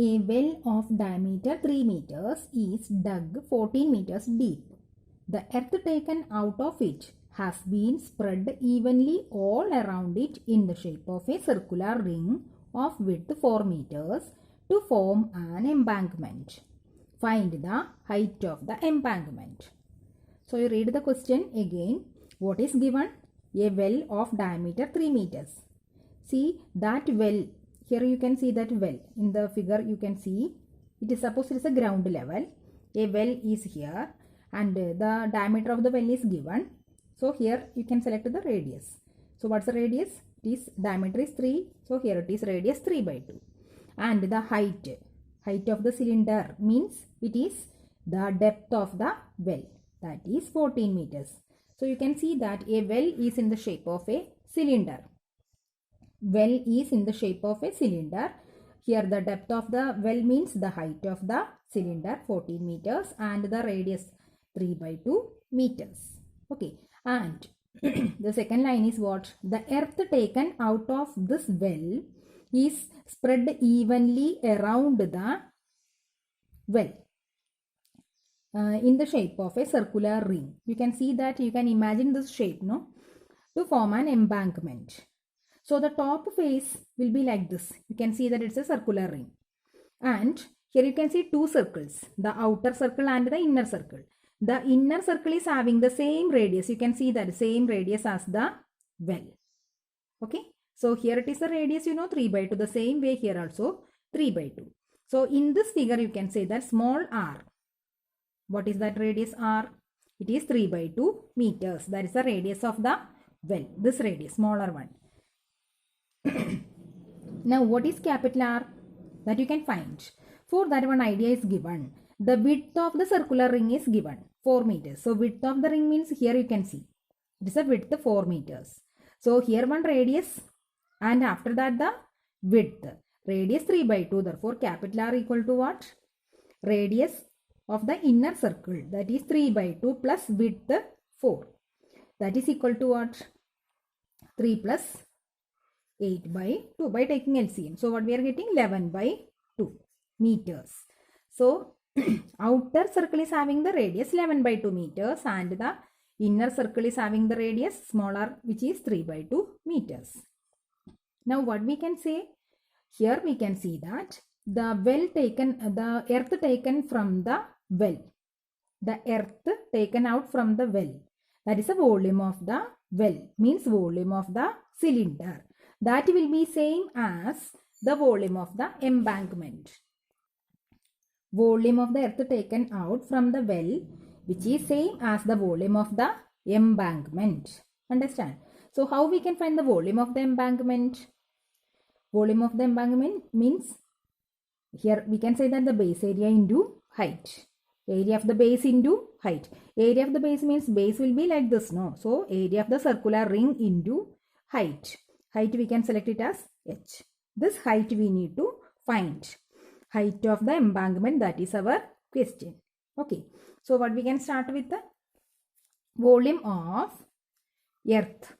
A well of diameter 3 meters is dug 14 meters deep. The earth taken out of it has been spread evenly all around it in the shape of a circular ring of width 4 meters to form an embankment. Find the height of the embankment. So you read the question again. What is given? A well of diameter 3 meters. See that well. Here you can see that well. In the figure you can see it is suppose it is a ground level. A well is here and the diameter of the well is given. So here you can select the radius. So what's the radius? It is diameter is 3. So here it is radius 3 by 2. And the height of the cylinder means it is the depth of the well, that is 14 meters. So you can see that a well is in the shape of a cylinder. Well is in the shape of a cylinder. Here the depth of the well means the height of the cylinder 14 meters and the radius 3 by 2 meters. Okay, and the second line is what? The earth taken out of this well is spread evenly around the well in the shape of a circular ring. You can see that, you can imagine this shape, no? To form an embankment. So the top face will be like this. You can see that it's a circular ring. And here you can see two circles, the outer circle and the inner circle. The inner circle is having the same radius. You can see that same radius as the well. Okay. So here it is the radius, 3 by 2. The same way here also 3 by 2. So in this figure you can say that small r. What is that radius r? It is 3 by 2 meters. That is the radius of the well. This radius, smaller one. Now what is capital R? That you can find. For that one idea is given. The width of the circular ring is given 4 meters. So width of the ring means here you can see. It is a width 4 meters. So here one radius and after that the width. Radius 3 by 2. Therefore capital R equal to what? Radius of the inner circle, that is 3 by 2 plus width 4. That is equal to what? 3 plus 8 by 2 by taking LCM. So what we are getting? 11 by 2 meters. So outer circle is having the radius 11 by 2 meters and the inner circle is having the radius smaller, which is 3 by 2 meters. Now what we can say? Here we can see that the earth taken from the well. The earth taken out from the well. That is the volume of the well, means volume of the cylinder. That will be same as the volume of the embankment. Volume of the earth taken out from the well, which is same as the volume of the embankment. Understand? So how we can find the volume of the embankment? Volume of the embankment means, here we can say that the base area into height. Area of the base into height. Area of the base means base will be like this, no? So area of the circular ring into height. Height we can select it as h. This height we need to find. Height of the embankment, that is our question. Okay. So what we can start with? The volume of earth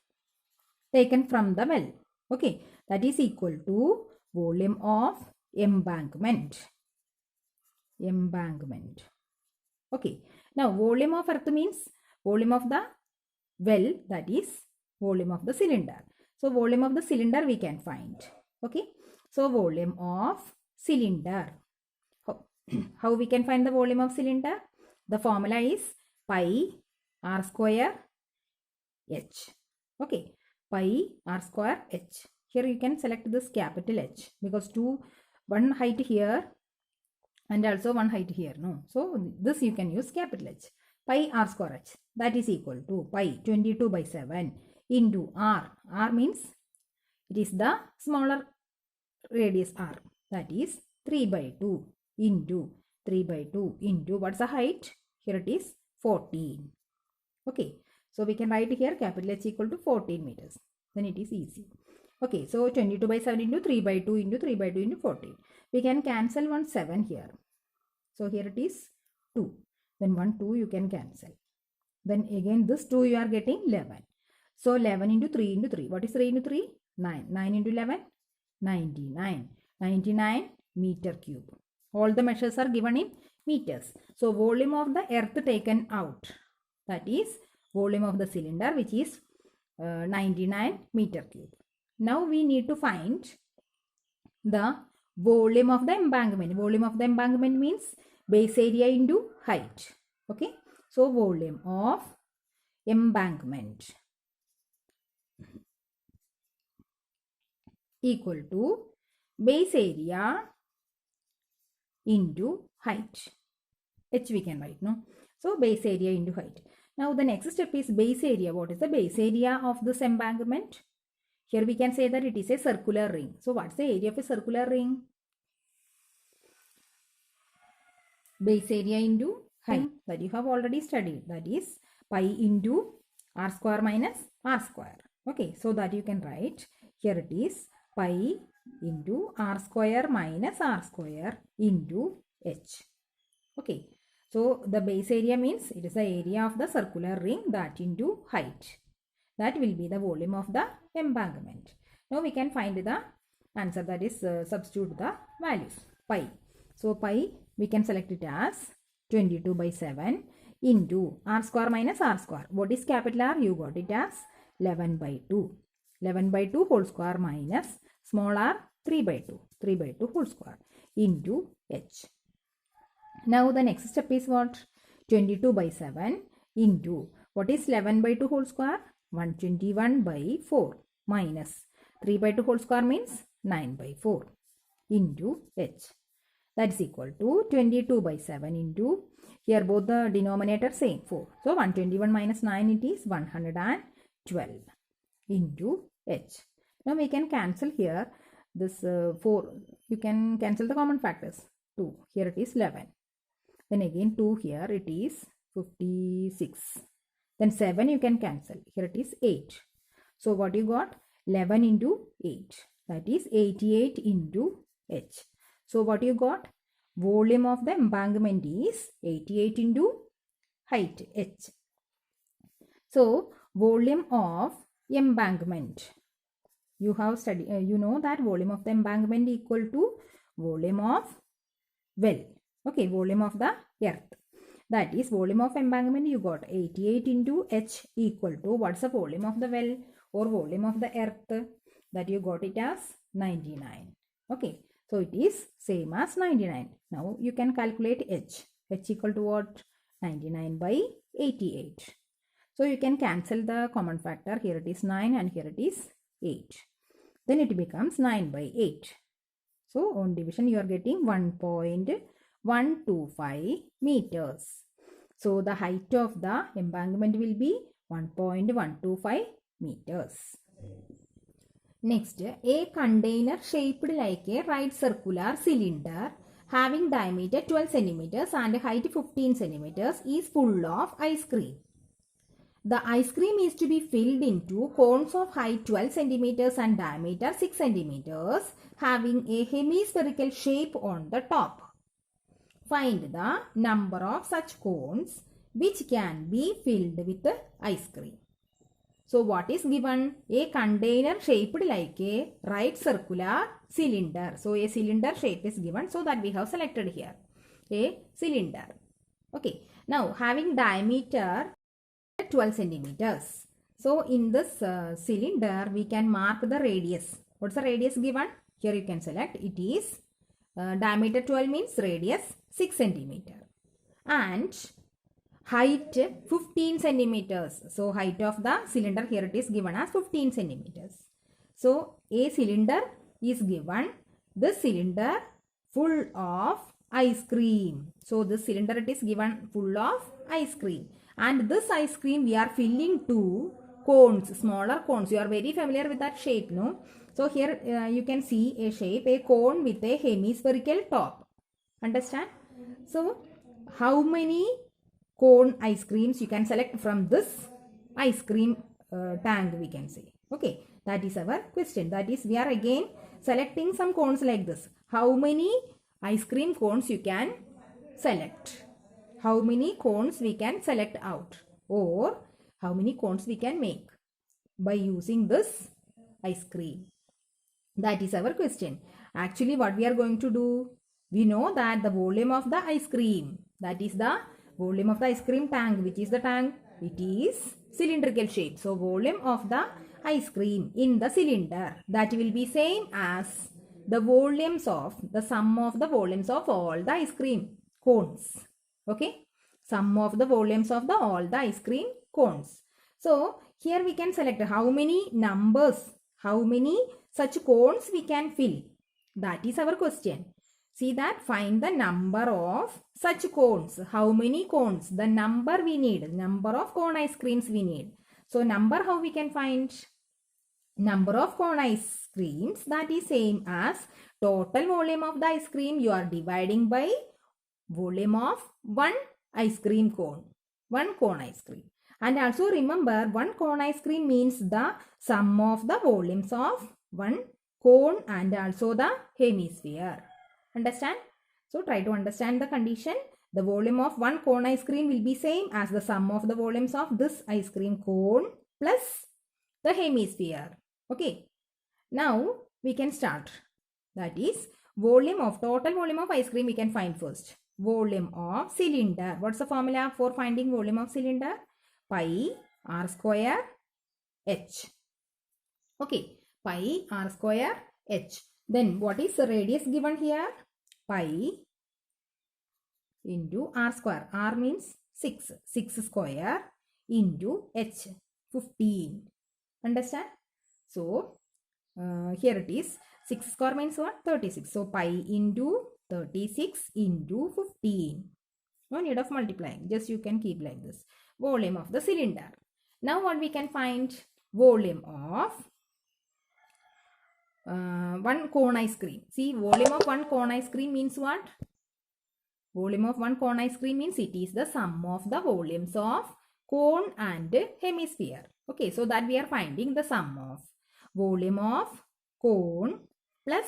taken from the well. Okay. That is equal to volume of embankment. Embankment. Okay. Now volume of earth means volume of the well, that is volume of the cylinder. So volume of the cylinder we can find. Okay. So volume of cylinder. How we can find the volume of cylinder? The formula is pi r square h. Okay. Pi r square h. Here you can select this capital H because one height here and also one height here. No. So this you can use capital H. Pi r square h. That is equal to pi 22 by 7 into r. R means it is the smaller radius r. That is 3 by 2 into 3 by 2 into what's the height? Here it is 14. Okay. So we can write here capital H equal to 14 meters. Then it is easy. Okay. So 22 by 7 into 3 by 2 into 3 by 2 into 14. We can cancel 1 7 here. So here it is 2. Then 1 2 you can cancel. Then again this 2 you are getting 11. So 11 into 3 into 3. What is 3 into 3? 9. 9 into 11? 99. 99 meter cube. All the measures are given in meters. So volume of the earth taken out, that is volume of the cylinder, which is 99 meter cube. Now we need to find the volume of the embankment. Volume of the embankment means base area into height. Okay. So volume of embankment equal to base area into height. H we can write, no? So base area into height. Now the next step is base area. What is the base area of this embankment? Here we can say that it is a circular ring. So what's the area of a circular ring? Base area into height, that you have already studied. That is pi into r square minus r square. Okay, so that you can write. Here it is pi into r square minus r square into h. Okay, so the base area means it is the area of the circular ring, that into height. That will be the volume of the embankment. Now we can find the answer, that is substitute the values. Pi. So pi we can select it as 22/7 into r square minus r square. What is capital R? You got it as 11/2. 11/2 whole square minus small r 3/2. 3/2 whole square into h. Now the next step is what? 22/7 into what is 11/2 whole square? 121/4 minus 3/2 whole square means 9/4 into h. That is equal to 22/7 into, here both the denominator same, 4. So 121 minus 9, it is 112 into h. Now we can cancel here this 4. You can cancel the common factors. 2. Here it is 11. Then again 2 here it is 56. Then 7 you can cancel. Here it is 8. So what you got? 11 into 8. That is 88 into h. So what you got? Volume of the embankment is 88 into height h. So volume of embankment. You have studied, you know that volume of the embankment equal to volume of well. Okay, volume of the earth. That is volume of embankment, you got 88 into h equal to, what's the volume of the well or volume of the earth? That you got it as 99. Okay, so it is same as 99. Now you can calculate h. H equal to what? 99/88. So you can cancel the common factor. Here it is 9 and here it is 8. Then it becomes 9/8. So on division you are getting 1.125 meters. So the height of the embankment will be 1.125 meters. Next, a container shaped like a right circular cylinder having diameter 12 centimeters and height 15 centimeters is full of ice cream. The ice cream is to be filled into cones of height 12 centimeters and diameter 6 centimeters having a hemispherical shape on the top. Find the number of such cones which can be filled with ice cream. So what is given? A container shaped like a right circular cylinder. So a cylinder shape is given, so that we have selected here a cylinder. Okay. Now having diameter 12 centimeters. So in this cylinder we can mark the radius. What's the radius given? Here you can select. It is diameter 12 means radius 6 centimeter and height 15 centimeters. So height of the cylinder here it is given as 15 centimeters. So a cylinder is given. This cylinder full of ice cream. So this cylinder it is given full of ice cream. And this ice cream we are filling to cones, smaller cones. You are very familiar with that shape, no? So here you can see a shape, a cone with a hemispherical top. Understand? So how many cone ice creams you can select from this ice cream tank, we can say. Okay, that is our question. That is, we are again selecting some cones like this. How many ice cream cones you can select? How many cones we can select out, or how many cones we can make by using this ice cream? That is our question. Actually, what we are going to do? We know that the volume of the ice cream, that is the volume of the ice cream tank. Which is the tank? It is cylindrical shape. So, volume of the ice cream in the cylinder, that will be same as the volumes of the sum of the volumes of all the ice cream cones. Okay, sum of the volumes of the all the ice cream cones. So here we can select how many numbers, how many such cones we can fill. That is our question. See that, find the number of such cones. How many cones? The number we need, number of cone ice creams we need. So number, how we can find? Number of cone ice creams, that is same as total volume of the ice cream you are dividing by volume of one ice cream cone. One cone ice cream. And also remember, one cone ice cream means the sum of the volumes of one cone and also the hemisphere. Understand? So try to understand the condition. The volume of one cone ice cream will be same as the sum of the volumes of this ice cream cone plus the hemisphere. Okay. Now we can start. That is volume of, total volume of ice cream we can find first. Volume of cylinder. What's the formula for finding volume of cylinder? Pi r square h. Okay. Pi r square h. Then what is the radius given here? Pi into r square. R means 6. 6 square into h. 15. Understand? So, here it is. 6 square means what? 36. So, pi into 36 into 15. No need of multiplying. Just you can keep like this. Volume of the cylinder. Now, what we can find? Volume of one cone ice cream. See, volume of one cone ice cream means what? Volume of one cone ice cream means it is the sum of the volumes of cone and hemisphere. Okay, so that we are finding the sum of volume of cone plus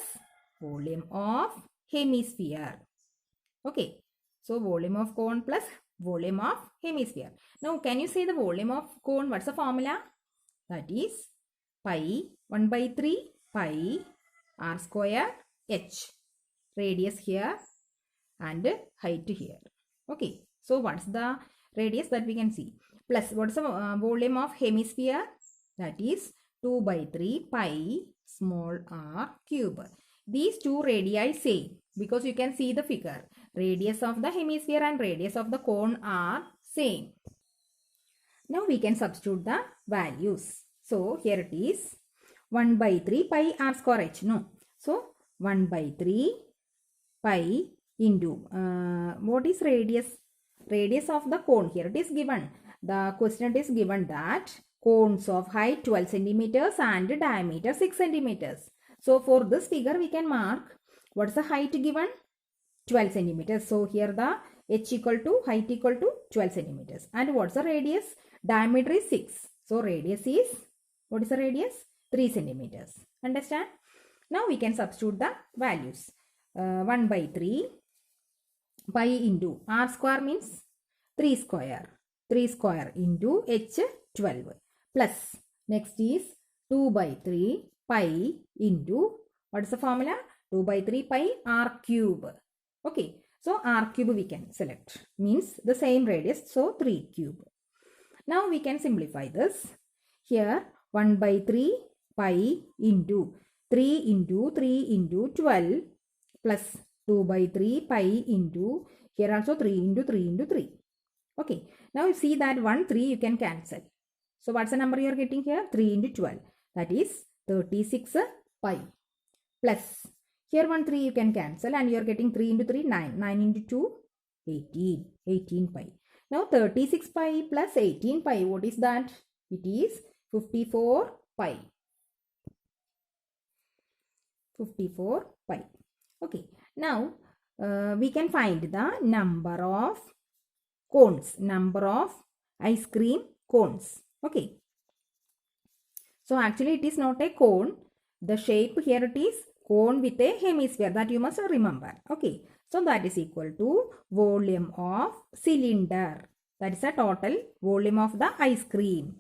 volume of hemisphere. Okay, so volume of cone plus volume of hemisphere. Now, can you say the volume of cone? What's the formula? That is pi 1 by 3 pi r square h. Radius here and height here. Okay, so what's the radius that we can see? Plus what's the volume of hemisphere? That is 2 by 3 pi small r cube. These two radii same because you can see the figure. Radius of the hemisphere and radius of the cone are same. Now we can substitute the values. So here it is 1 by 3 pi r square h. No. So 1 by 3 pi into what is radius? Radius of the cone. Here it is given. The question is given that cones of height 12 centimeters and diameter 6 centimeters. So for this figure we can mark what's the height given? 12 centimeters. So here the h equal to height equal to 12 centimeters. And what's the radius? Diameter is 6. So radius is, what is the radius? 3 centimeters. Understand? Now we can substitute the values. 1 by 3 pi into r square means 3 square. 3 square into h 12 plus next is 2 by 3 pi into, what is the formula? 2 by 3 pi r cube. Okay, so r cube we can select, means the same radius, so 3 cube. Now we can simplify this. Here 1 by 3 pi into 3 into 12 plus 2 by 3 pi into, here also 3 into 3 into 3. Okay, now you see that 1 3 you can cancel. So what's the number you are getting here? 3 into 12, that is 36 pi plus here 1 3 you can cancel and you are getting 3 into 3 9, 9 into 2 18 pi. Now 36 pi plus 18 pi, what is that? It is 54 pi. 54 pi. Okay, now we can find the number of cones, number of ice cream cones. Okay, so actually it is not a cone. The shape here it is cone with a hemisphere, that you must remember. Okay, so that is equal to volume of cylinder. That is the total volume of the ice cream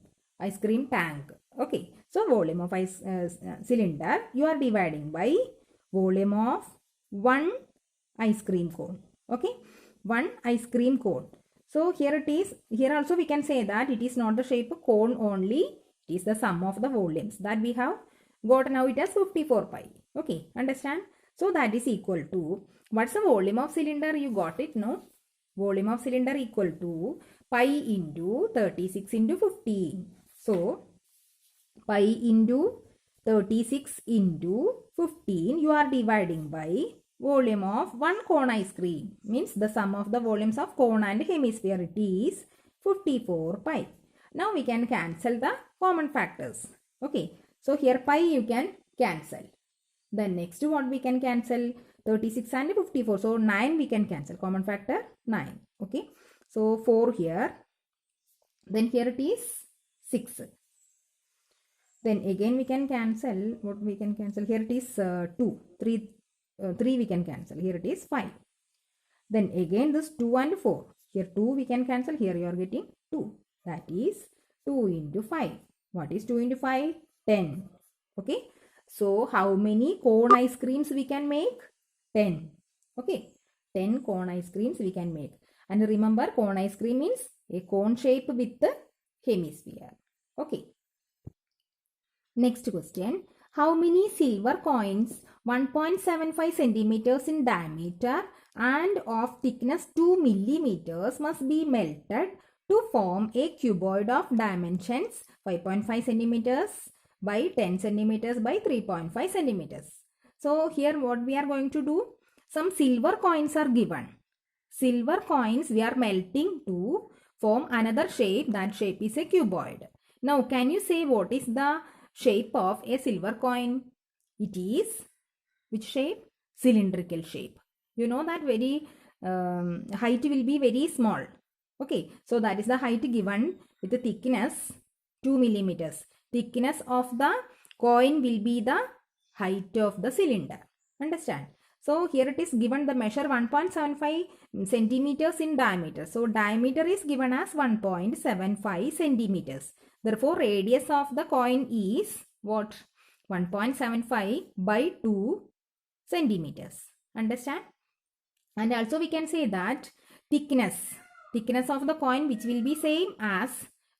tank. Okay, so volume of cylinder you are dividing by volume of one ice cream cone. Okay, one ice cream cone. So here it is. Here also we can say that it is not the shape of cone only. It is the sum of the volumes that we have got now. It as 54 pi. Okay, understand? So that is equal to, what's the volume of cylinder? You got it, no? Volume of cylinder equal to pi into 36 into 15. So pi into 36 into 15, you are dividing by volume of one cone ice cream. Means the sum of the volumes of cone and hemisphere, it is 54 pi. Now we can cancel the common factors. Okay, so here pi you can cancel. Then next what we can cancel? 36 and 54. So 9 we can cancel. Common factor 9. Okay, so 4 here. Then here it is 6. Then again we can cancel. What we can cancel? Here it is 2. 3 we can cancel. Here it is 5. Then again this 2 and 4. Here 2 we can cancel. Here you are getting 2. That is 2 into 5. What is 2 into 5? 10. Okay. So how many cone ice creams we can make? 10. Okay. 10 cone ice creams we can make. And remember, cone ice cream means a cone shape with the hemisphere. Okay. Next question. How many silver coins 1.75 centimeters in diameter and of thickness 2 millimeters must be melted to form a cuboid of dimensions 5.5 centimeters by 10 centimeters by 3.5 centimeters. So here what we are going to do? Some silver coins are given. Silver coins we are melting to form another shape. That shape is a cuboid. Now can you say what is the shape of a silver coin? It is which shape? Cylindrical shape. You know that very height will be very small. Okay, so that is the height given with the thickness 2 millimeters. Thickness of the coin will be the height of the cylinder. Understand? So here it is given the measure 1.75 centimeters in diameter. So diameter is given as 1.75 centimeters. Therefore radius of the coin is what? 1.75 by 2 centimeters. Understand? And also we can say that thickness of the coin, which will be same as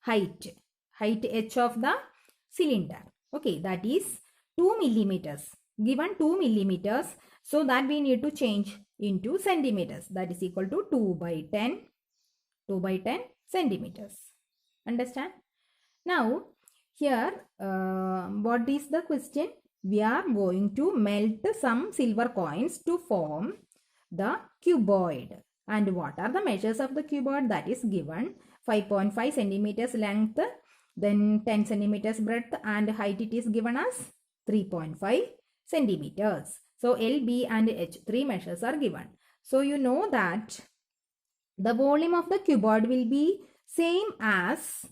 height h of the cylinder. Okay, that is 2 millimeters. Given 2 millimeters, so that we need to change into centimeters. That is equal to 2 by 10 centimeters. Understand? Now here what is the question? We are going to melt some silver coins to form the cuboid. And what are the measures of the cuboid? That is given 5.5 centimeters length, then 10 centimeters breadth, and height it is given as 3.5 centimeters. So L, B and H, 3 measures are given. So you know that the volume of the cuboid will be same as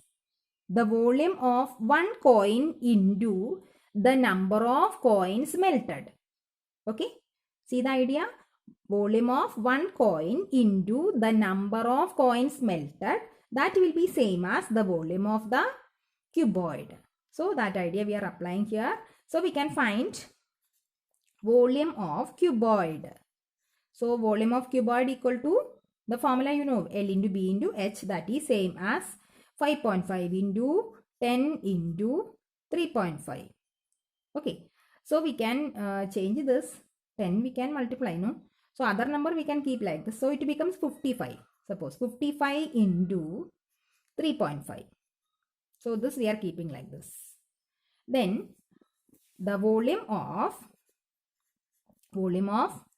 the volume of one coin into the number of coins melted. Okay, see the idea? Volume of one coin into the number of coins melted, that will be same as the volume of the cuboid. So that idea we are applying here. So we can find volume of cuboid. So volume of cuboid equal to the formula you know, L into B into H, that is same as 5.5 into 10 into 3.5. Okay, so we can change this. 10 we can multiply, no? So other number we can keep like this. So it becomes 55. Suppose 55 into 3.5. So this we are keeping like this. Then the volume of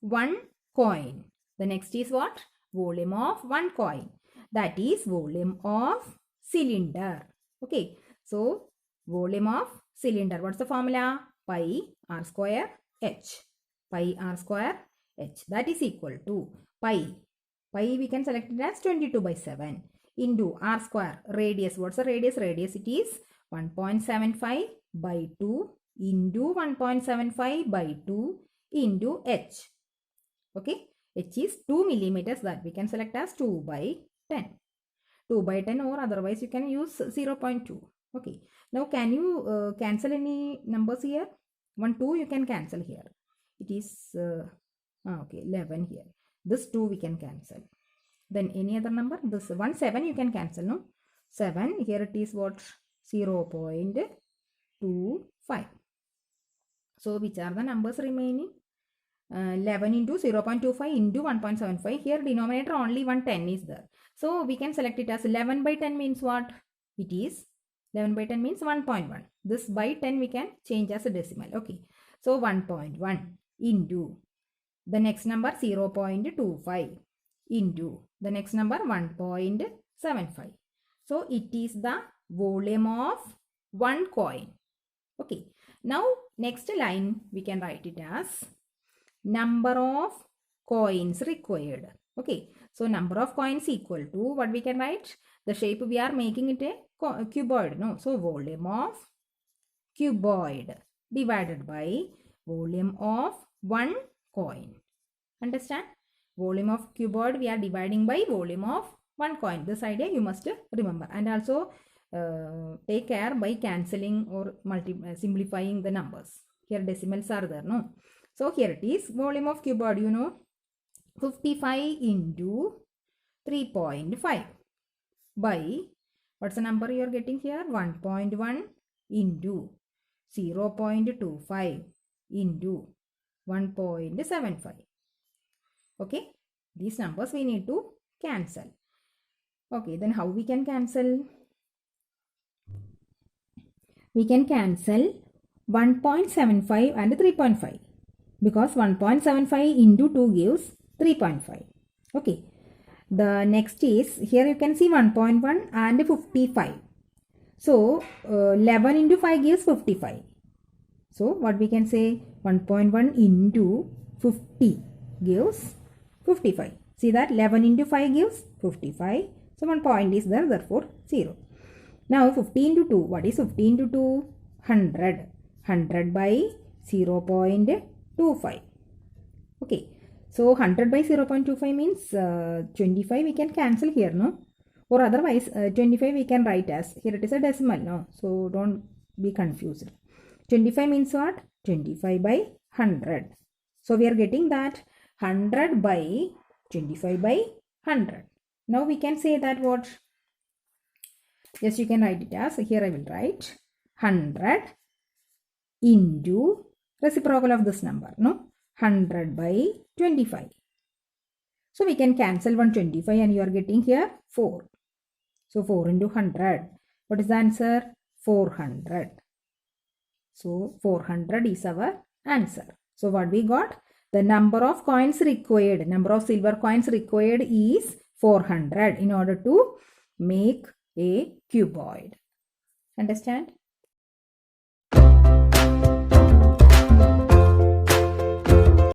one coin. The next is what? Volume of one coin. That is volume of cylinder. Okay. So volume of cylinder. What's the formula? Pi r square h. Pi r square h. That is equal to pi. Pi we can select it as 22 by 7 into r square. Radius. What's the radius? Radius it is 1.75 by 2 into 1.75 by 2 into h. Okay. H is 2 millimeters, that we can select as 2 by 10. 2 by 10 or otherwise you can use 0.2. Okay. Now can you cancel any numbers here? 1, 2 you can cancel here. it is okay, 11 here. This 2 we can cancel. Then any other number, this 1, 7 you can cancel, no? 7, here it is what? 0.25. So which are the numbers remaining? 11 into 0.25 into 1.75. Here denominator only 110 is there. So we can select it as 11 by 10 means what? It is 11 by 10 means 1.1. This by 10 we can change as a decimal. Okay. So 1.1 into the next number 0.25 into the next number 1.75. So it is the volume of one coin. Okay. Now next line we can write it as number of coins required. Okay. So number of coins equal to what we can write? The shape we are making it a cuboid. No. So volume of cuboid divided by volume of one coin. Understand? Volume of cuboid we are dividing by volume of one coin. This idea you must remember. And also take care by cancelling or simplifying the numbers. Here decimals are there, no? So here it is. Volume of cuboid, you know, 55 into 3.5 by, what's the number you are getting here? 1.1 into 0.25 into 1.75. Okay, these numbers we need to cancel. Okay, then how we can cancel? We can cancel 1.75 and 3.5 because 1.75 into 2 gives 3.5. Okay, the next is, here you can see 1.1 and 55. So 11 into 5 gives 55. So what we can say? 1.1 into 50 gives 55. See that 11 into 5 gives 55. So 1 point is there, therefore 0. Now 50 into 2. What is 50 into 2? 100. 100 by 0.25. Okay. So 100 by 0.25 means 25 we can cancel here, no? Or otherwise 25 we can write as, here it is a decimal, no? So don't be confused. 25 means what? 25 by 100. So we are getting that 100 by 25 by 100. Now we can say that what? Yes, you can write it as, here I will write 100 into reciprocal of this number, no? 100 by 25. So we can cancel 125 and you are getting here 4. So 4 into 100. What is the answer? 400. So 400 is our answer. So what we got? The number of coins required, number of silver coins required is 400 in order to make a cuboid. Understand?